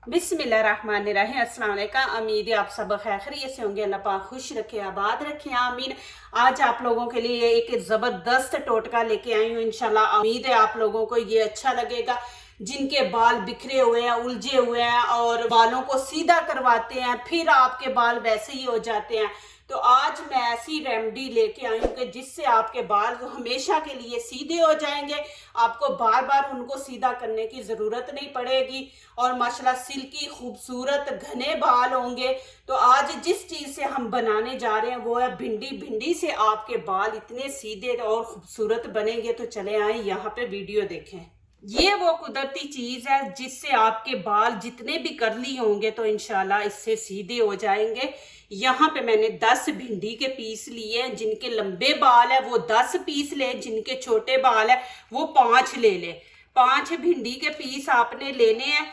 बिस्मिल्लाहिर्रहमानिर्रहीम। अस्सलाम वालेकुम। उम्मीद है आप सब खैरियत से होंगे। अल्लाह पाक खुश रखे, आबाद रखे, आमीन। आज आप लोगों के लिए एक ज़बरदस्त टोटका लेके आई हूँ। इंशाल्लाह उम्मीद है आप लोगों को ये अच्छा लगेगा। जिनके बाल बिखरे हुए हैं, उलझे हुए हैं और बालों को सीधा करवाते हैं, फिर आपके बाल वैसे ही हो जाते हैं, तो आज मैं ऐसी रेमेडी लेके आई हूँ कि जिससे आपके बाल हमेशा के लिए सीधे हो जाएंगे। आपको बार बार उनको सीधा करने की ज़रूरत नहीं पड़ेगी और माशाल्लाह सिल्की खूबसूरत घने बाल होंगे। तो आज जिस चीज़ से हम बनाने जा रहे हैं वो है भिंडी। भिंडी से आपके बाल इतने सीधे और खूबसूरत बनेंगे। तो चले आए यहाँ पे वीडियो देखें। ये वो कुदरती चीज है जिससे आपके बाल जितने भी कर्ली होंगे तो इंशाल्लाह इससे सीधे हो जाएंगे। यहाँ पे मैंने 10 भिंडी के पीस लिए हैं। जिनके लंबे बाल है वो 10 पीस ले, जिनके छोटे बाल है वो 5 ले ले। 5 भिंडी के पीस आपने लेने हैं।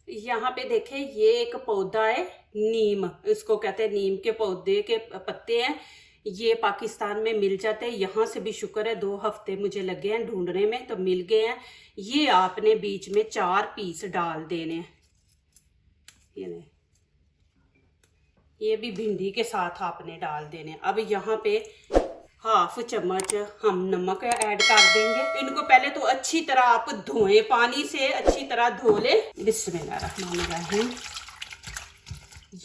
यहाँ पे देखें, ये एक पौधा है नीम, इसको कहते हैं नीम के पौधे के पत्ते हैं। ये पाकिस्तान में मिल जाते हैं। यहाँ से भी शुक्र है 2 हफ्ते मुझे लगे हैं ढूंढने में, तो मिल गए हैं। ये आपने बीच में 4 पीस डाल देने हैं। ये भी भिंडी के साथ आपने डाल देने। अब यहाँ पे हाफ चम्मच हम नमक ऐड कर देंगे। इनको पहले तो अच्छी तरह आप धोएं, पानी से अच्छी तरह धो ले। बिस्मिल्लाहिर्रहमानिर्रहीम।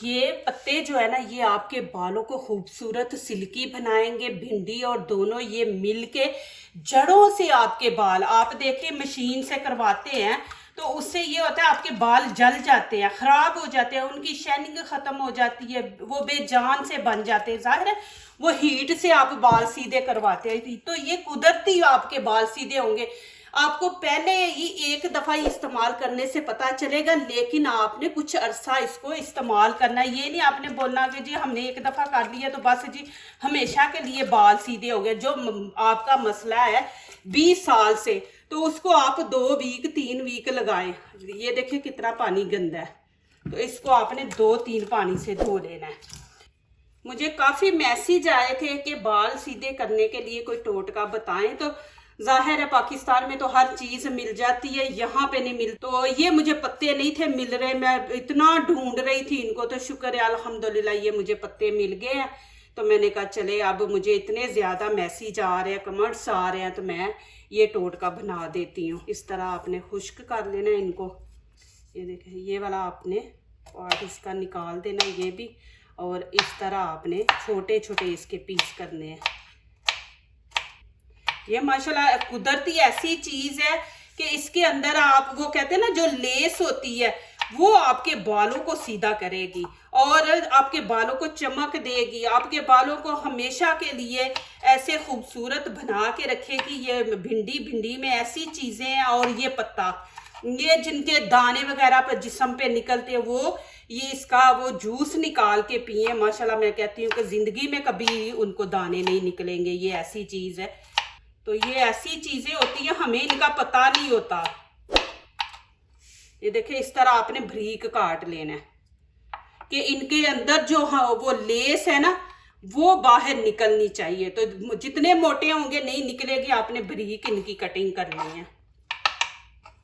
ये पत्ते जो है ना, ये आपके बालों को खूबसूरत सिल्की बनाएंगे। भिंडी और दोनों ये मिलके जड़ों से आपके बाल, आप देखिए मशीन से करवाते हैं तो उससे ये होता है आपके बाल जल जाते हैं, खराब हो जाते हैं, उनकी शाइनिंग खत्म हो जाती है, वो बेजान से बन जाते हैं। जाहिर है वो हीट से आप बाल सीधे करवाते हैं, तो ये कुदरती आपके बाल सीधे होंगे। आपको पहले ही एक दफ़ा इस्तेमाल करने से पता चलेगा, लेकिन आपने कुछ अरसा इसको इस्तेमाल करना है। ये नहीं आपने बोलना कि जी हमने एक दफ़ा कर लिया तो बस जी हमेशा के लिए बाल सीधे हो गए। जो आपका मसला है 20 साल से, तो उसको आप 2 वीक 3 वीक लगाएं। ये देखिए कितना पानी गंदा है, तो इसको आपने 2-3 पानी से धो लेना है। मुझे काफ़ी मैसेज आए थे कि बाल सीधे करने के लिए कोई टोटका बताएं, तो जाहिर है पाकिस्तान में तो हर चीज़ मिल जाती है, यहाँ पे नहीं मिल। तो ये मुझे पत्ते नहीं थे मिल रहे, मैं इतना ढूंढ रही थी इनको, तो शुक्र है अल्हम्दुलिल्लाह ये मुझे पत्ते मिल गए हैं। तो मैंने कहा चले, अब मुझे इतने ज़्यादा मैसेज आ रहे हैं, कमेंट्स आ रहे हैं, तो मैं ये टोटका बना देती हूँ। इस तरह आपने खुश्क कर लेना इनको। ये देखें, ये वाला आपने पार्ट इसका निकाल देना, ये भी, और इस तरह आपने छोटे छोटे इसके पीस करने हैं। ये माशाल्लाह कुदरती ऐसी चीज है कि इसके अंदर आप, वो कहते हैं ना जो लेस होती है, वो आपके बालों को सीधा करेगी और आपके बालों को चमक देगी, आपके बालों को हमेशा के लिए ऐसे खूबसूरत बना के रखेगी। ये भिंडी में ऐसी चीजें हैं, और ये पत्ता, ये जिनके दाने वगैरह पर जिस्म पे निकलते हैं, वो ये इसका वो जूस निकाल के पिए। माशाल्लाह मैं कहती हूँ कि जिंदगी में कभी उनको दाने नहीं निकलेंगे। ये ऐसी चीज है। तो ये ऐसी चीजें होती हैं, हमें इनका पता नहीं होता। ये देखिए, इस तरह आपने बारीक काट लेना है कि इनके अंदर जो वो लेस है ना, वो बाहर निकलनी चाहिए। तो जितने मोटे होंगे नहीं निकलेगी, आपने बारीक इनकी कटिंग करनी है।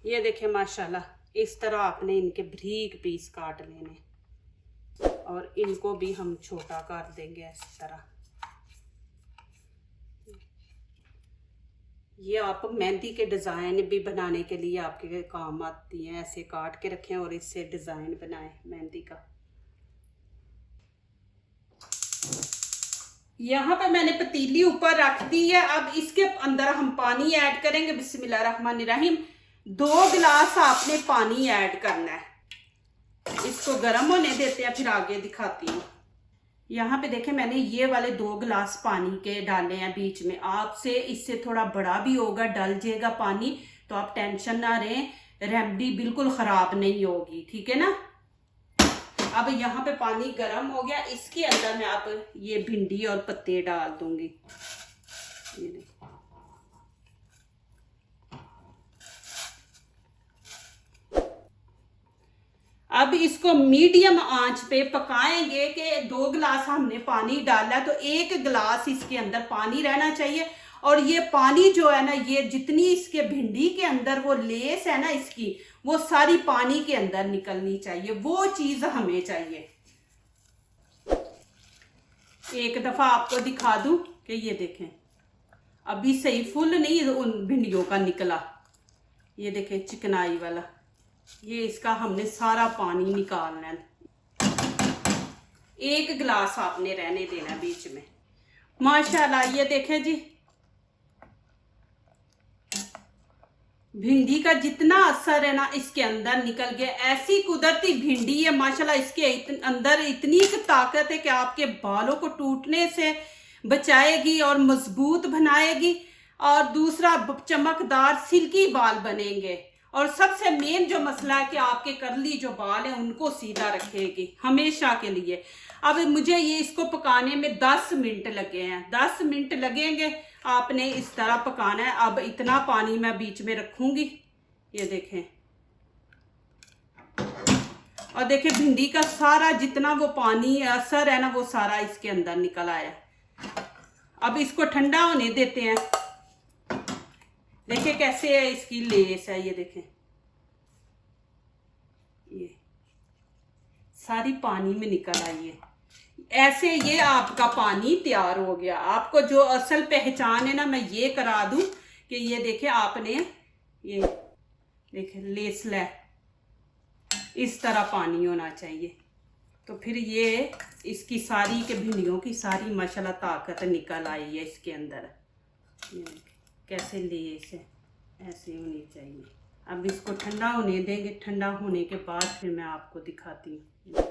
ये देखिए माशाल्लाह इस तरह आपने इनके बारीक पीस काट लेने, और इनको भी हम छोटा कर देंगे इस तरह। ये आप मेहंदी के डिज़ाइन भी बनाने के लिए आपके काम आती हैं। ऐसे काट के रखें और इससे डिज़ाइन बनाएं मेहंदी का। यहाँ पे मैंने पतीली ऊपर रख दी है। अब इसके अंदर हम पानी ऐड करेंगे। बिस्मिल्लाहिर्रहमानिर्रहीम। 2 गिलास आपने पानी ऐड करना है। इसको गर्म होने देते हैं, फिर आगे दिखाती हूँ। यहाँ पे देखें, मैंने ये वाले 2 गिलास पानी के डाले हैं बीच में। आपसे इससे थोड़ा बड़ा भी होगा, डल जाएगा पानी, तो आप टेंशन ना रहें, रेमेडी बिल्कुल ख़राब नहीं होगी, ठीक है ना। अब यहाँ पे पानी गर्म हो गया, इसके अंदर मैं अब ये भिंडी और पत्ते डाल दूंगी। ये अब इसको मीडियम आंच पे पकाएंगे कि 2 गिलास हमने पानी डाला, तो 1 गिलास इसके अंदर पानी रहना चाहिए और ये पानी जो है ना, ये जितनी इसके भिंडी के अंदर वो लेस है ना इसकी, वो सारी पानी के अंदर निकलनी चाहिए, वो चीज हमें चाहिए। एक दफा आपको दिखा दूं कि ये देखें, अभी सही फुल नहीं उन भिंडियों का निकला, ये देखें चिकनाई वाला, ये इसका हमने सारा पानी निकालना है। एक गिलास आपने रहने देना बीच में। माशाल्लाह ये देखें जी, भिंडी का जितना असर है ना इसके अंदर निकल गया। ऐसी कुदरती भिंडी है माशाल्लाह, इसके अंदर इतनी ताकत है कि आपके बालों को टूटने से बचाएगी और मजबूत बनाएगी, और दूसरा चमकदार सिल्की बाल बनेंगे, और सबसे मेन जो मसला है कि आपके कर्ली जो बाल हैं उनको सीधा रखेगी हमेशा के लिए। अब मुझे ये इसको पकाने में 10 मिनट लगे हैं, 10 मिनट लगेंगे, आपने इस तरह पकाना है। अब इतना पानी मैं बीच में रखूंगी, ये देखें, और देखें भिंडी का सारा जितना वो पानी असर है ना वो सारा इसके अंदर निकल आया। अब इसको ठंडा होने देते हैं। देखिए कैसे है इसकी लेस है, ये देखें, ये सारी पानी में निकल आई है। ऐसे ये आपका पानी तैयार हो गया। आपको जो असल पहचान है ना, मैं ये करा दूं कि ये देखें आपने, ये देखें लेस ले, इस तरह पानी होना चाहिए, तो फिर ये इसकी सारी के भिंडियों की सारी माशाल्लाह ताकत निकल आई है इसके अंदर। कैसे लेस है, ऐसे होनी चाहिए। अब इसको ठंडा होने देंगे, ठंडा होने के बाद फिर मैं आपको दिखाती हूँ।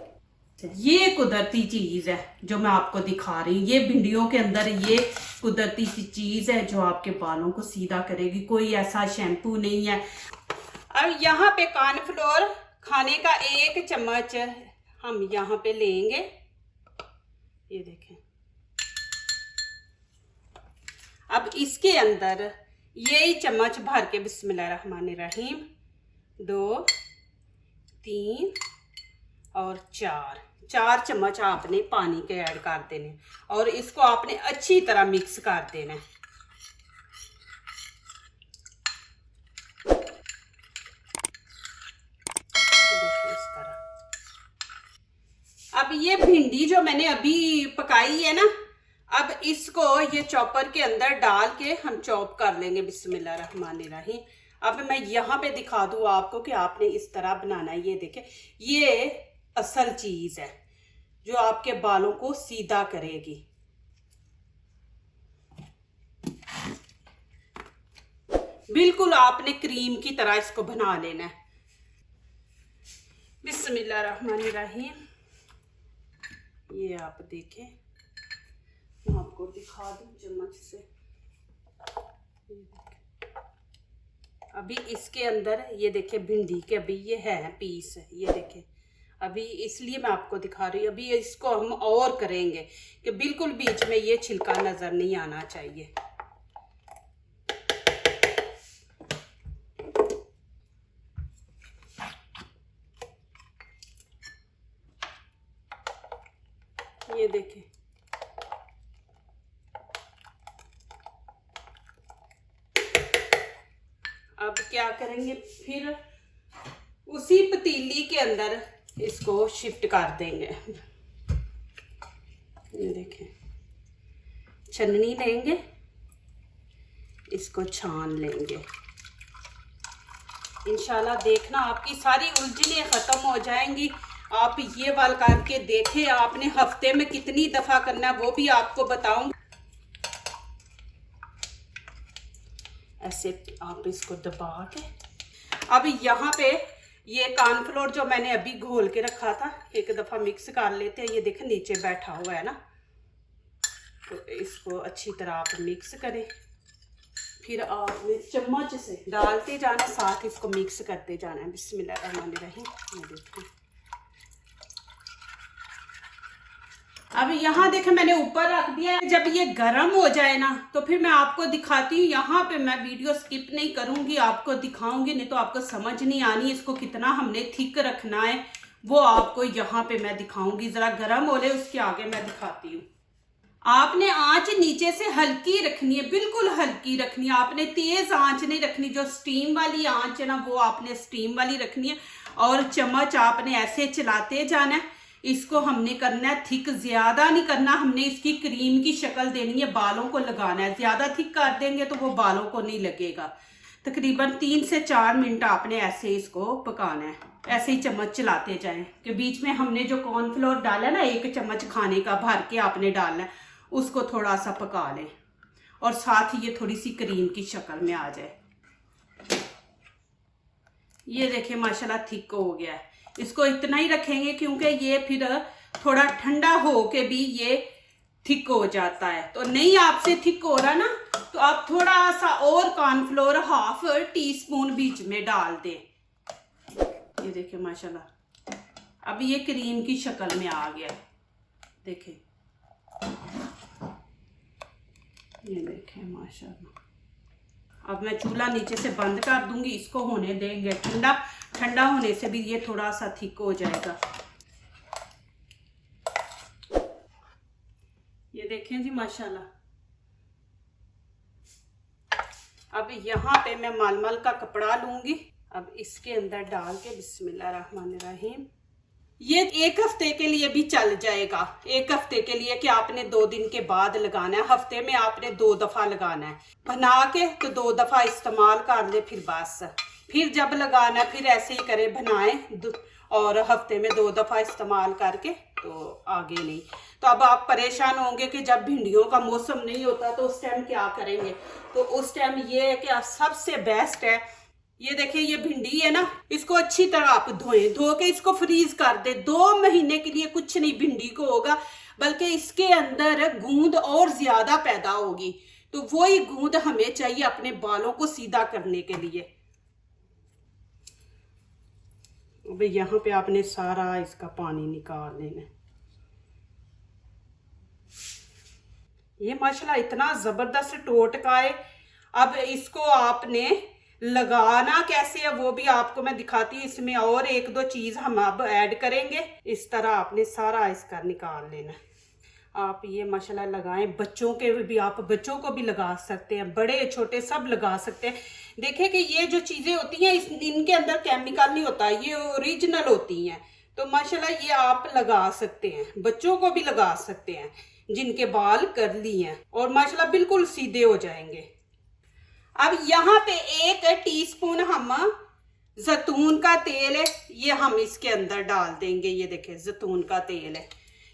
ये कुदरती चीज़ है जो मैं आपको दिखा रही हूँ, ये भिंडियों के अंदर ये कुदरती सी चीज़ है जो आपके बालों को सीधा करेगी, कोई ऐसा शैम्पू नहीं है। अब यहाँ पे कॉर्नफ्लोर खाने का 1 चम्मच हम यहाँ पे लेंगे, ये देखें। अब इसके अंदर यही चम्मच भर के बिस्मिल्लाहिर्रहमानिर्रहीम 2, 3 और 4 चम्मच आपने पानी के ऐड कर देने, और इसको आपने अच्छी तरह मिक्स कर देना है। इस तरह। अब ये भिंडी जो मैंने अभी पकाई है ना, अब इसको ये चॉपर के अंदर डाल के हम चॉप कर लेंगे बिस्मिल्लाहिर्रहमानिर्रहीम। अब मैं यहाँ पे दिखा दूँ आपको कि आपने इस तरह बनाना है। ये देखें, ये असल चीज़ है जो आपके बालों को सीधा करेगी। बिल्कुल आपने क्रीम की तरह इसको बना लेना है। बिस्मिल्लाहिर्रहमानिर्रहीम। ये आप देखें, मैं आपको दिखा दूं चम्मच से। अभी इसके अंदर ये देखें भिंडी के अभी ये है पीस, ये देखें अभी, इसलिए मैं आपको दिखा रही हूँ। अभी इसको हम और करेंगे कि बिल्कुल बीच में ये छिलका नजर नहीं आना चाहिए। ये देखें, अब क्या करेंगे, फिर उसी पतीली के अंदर इसको शिफ्ट कर देंगे। ये देखें, छन्नी लेंगे, इसको छान लेंगे। इंशाल्लाह देखना आपकी सारी उलझनें ख़त्म हो जाएंगी। आप ये वाल करके देखें, आपने हफ्ते में कितनी दफ़ा करना है वो भी आपको बताऊंगी। ऐसे आप इसको दबा के, अब यहाँ पे ये कॉर्नफ्लोर जो मैंने अभी घोल के रखा था, एक दफ़ा मिक्स कर लेते हैं। ये देखें नीचे बैठा हुआ है ना, तो इसको अच्छी तरह आप मिक्स करें। फिर आपने चम्मच से डालते जाना, साथ इसको मिक्स करते जाना है। बिस्मिल्लाहिर्रहमानिर्रहीम। ये देखिए, अब यहाँ देखें मैंने ऊपर रख दिया है। जब ये गर्म हो जाए ना तो फिर मैं आपको दिखाती हूँ। यहाँ पे मैं वीडियो स्किप नहीं करूँगी, आपको दिखाऊंगी, नहीं तो आपको समझ नहीं आनी इसको कितना हमने थिक रखना है, वो आपको यहाँ पे मैं दिखाऊंगी। ज़रा गर्म हो ले, उसके आगे मैं दिखाती हूँ। आपने आंच नीचे से हल्की रखनी है, बिल्कुल हल्की रखनी है। आपने तेज आंच नहीं रखनी, जो स्टीम वाली आंच है ना वो आपने स्टीम वाली रखनी है। और चम्मच आपने ऐसे चलाते जाना है। इसको हमने करना है थिक, ज्यादा नहीं करना, हमने इसकी क्रीम की शक्ल देनी है, बालों को लगाना है। ज्यादा थिक कर देंगे तो वो बालों को नहीं लगेगा। तकरीबन 3 से 4 मिनट आपने ऐसे इसको पकाना है, ऐसे ही चम्मच चलाते जाएं। कि बीच में हमने जो कॉर्नफ्लोर डाला ना, 1 चम्मच खाने का भर के आपने डालना है, उसको थोड़ा सा पका लें और साथ ही ये थोड़ी सी क्रीम की शक्ल में आ जाए। ये देखिए माशाल्लाह थिक हो गया है। इसको इतना ही रखेंगे क्योंकि ये फिर थोड़ा ठंडा हो के भी ये थिक हो जाता है। तो नहीं आपसे थिक हो रहा ना, तो आप थोड़ा सा और कॉर्नफ्लोर ½ टीस्पून बीच में डाल दें। ये देखिए माशाल्लाह अब ये क्रीम की शक्ल में आ गया। देखिए ये देखें माशाल्लाह। अब मैं चूल्हा नीचे से बंद कर दूंगी, इसको होने देंगे ठंडा। ठंडा होने से भी ये थोड़ा सा थिक हो जाएगा। ये देखें जी माशाल्लाह। अब यहाँ पे मैं मलमल का कपड़ा लूंगी। अब इसके अंदर डाल के बिस्मिल्लाहिर्रहमानिर्रहीम। ये 1 हफ्ते के लिए भी चल जाएगा। 1 हफ्ते के लिए कि आपने 2 दिन के बाद लगाना है। हफ्ते में आपने 2 दफा लगाना है। बना के तो 2 दफा इस्तेमाल कर ले, फिर बस। फिर जब लगाना फिर ऐसे ही करें, बनाएं और हफ्ते में 2 दफा इस्तेमाल करके, तो आगे नहीं। तो अब आप परेशान होंगे कि जब भिंडियों का मौसम नहीं होता तो उस टाइम क्या करेंगे। तो उस टाइम ये है कि सबसे बेस्ट है, ये देखिए ये भिंडी है ना, इसको अच्छी तरह आप धोएं। धो के इसको फ्रीज कर दे 2 महीने के लिए। कुछ नहीं भिंडी को होगा, बल्कि इसके अंदर गूंद और ज्यादा पैदा होगी। तो वही गूंद हमें चाहिए अपने बालों को सीधा करने के लिए। अब यहाँ पे आपने सारा इसका पानी निकाल लेना। ये माशाल्लाह इतना जबरदस्त टोटका है। अब इसको आपने लगाना कैसे है वो भी आपको मैं दिखाती हूँ। इसमें और 1-2 चीज हम अब ऐड करेंगे। इस तरह आपने सारा इसका निकाल लेना। आप ये माशाल्लाह लगाएं। बच्चों के भी, आप बच्चों को भी लगा सकते हैं, बड़े छोटे सब लगा सकते हैं। देखिए कि ये जो चीजें होती हैं इनके अंदर केमिकल नहीं होता, ये ओरिजिनल होती हैं। तो माशाल्लाह ये आप लगा सकते हैं, बच्चों को भी लगा सकते हैं जिनके बाल कर्ली हैं, और माशाल्लाह बिल्कुल सीधे हो जाएंगे। अब यहाँ पे 1 टीस्पून हम जैतून का तेल है, ये हम इसके अंदर डाल देंगे। ये देखें जैतून का तेल है,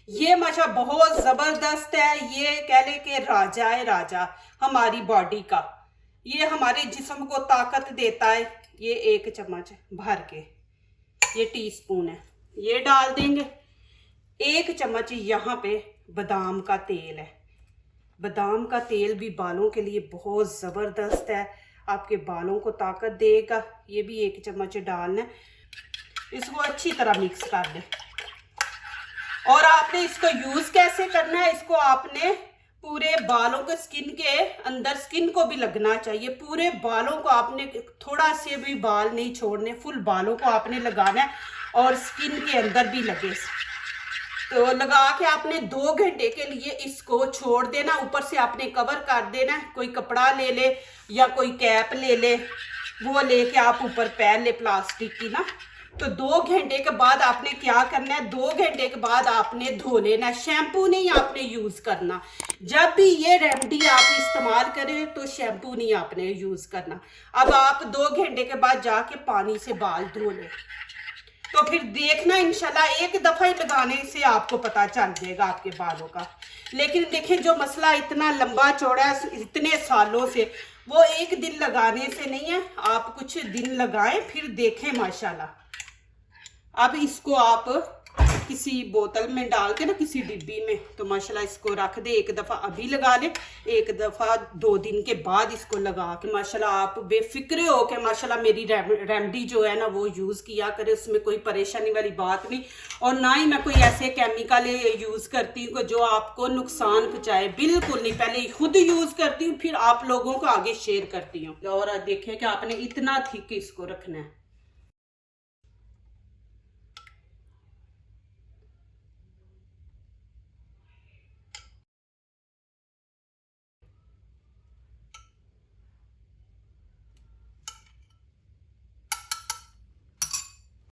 ये माशाल्लाह बहुत जबरदस्त है। ये कह ले कि राजा है, राजा हमारी बॉडी का। ये हमारे जिस्म को ताकत देता है। ये 1 चम्मच भर के ये टीस्पून है, ये डाल देंगे। 1 चम्मच यहाँ पे बादाम का तेल है। बादाम का तेल भी बालों के लिए बहुत ज़बरदस्त है, आपके बालों को ताकत देगा। ये भी 1 चम्मच डालना है। इसको अच्छी तरह मिक्स कर दें। और आपने इसको यूज़ कैसे करना है, इसको आपने पूरे बालों के स्किन के अंदर, स्किन को भी लगना चाहिए। पूरे बालों को आपने थोड़ा से भी बाल नहीं छोड़ने, फुल बालों को आपने लगाना है और स्किन के अंदर भी लगे। तो लगा के आपने 2 घंटे के लिए इसको छोड़ देना। ऊपर से आपने कवर कर देना। कोई कपड़ा ले ले या कोई कैप ले ले, वो लेके आप ऊपर पहन ले प्लास्टिक की ना। तो 2 घंटे के बाद आपने क्या करना है, 2 घंटे के बाद आपने धो लेना। शैम्पू नहीं आपने यूज करना। जब भी ये रेमेडी आप इस्तेमाल करें तो शैम्पू नहीं आपने यूज करना। अब आप 2 घंटे के बाद जाके पानी से बाल धो लें, तो फिर देखना इंशाल्लाह 1 दफा ही लगाने से आपको पता चल जाएगा आपके बालों का। लेकिन देखिए जो मसला इतना लंबा चौड़ा है इतने सालों से, वो 1 दिन लगाने से नहीं है। आप कुछ दिन लगाएं फिर देखें माशाल्लाह। अब इसको आप किसी बोतल में डाल के ना, किसी डिब्बी में, तो माशाल्लाह इसको रख दे। 1 दफ़ा अभी लगा ले, 1 दफ़ा 2 दिन के बाद इसको लगा के माशाल्लाह आप बेफिक्रे हो के माशाल्लाह मेरी रेमेडी जो है ना वो यूज़ किया करे। उसमें कोई परेशानी वाली बात नहीं, और ना ही मैं कोई ऐसे केमिकल यूज़ करती हूँ जो आपको नुकसान पहुँचाए, बिल्कुल नहीं। पहले खुद यूज़ करती हूँ, फिर आप लोगों को आगे शेयर करती हूँ। और देखिए कि आपने इतना थिक इसको रखना है।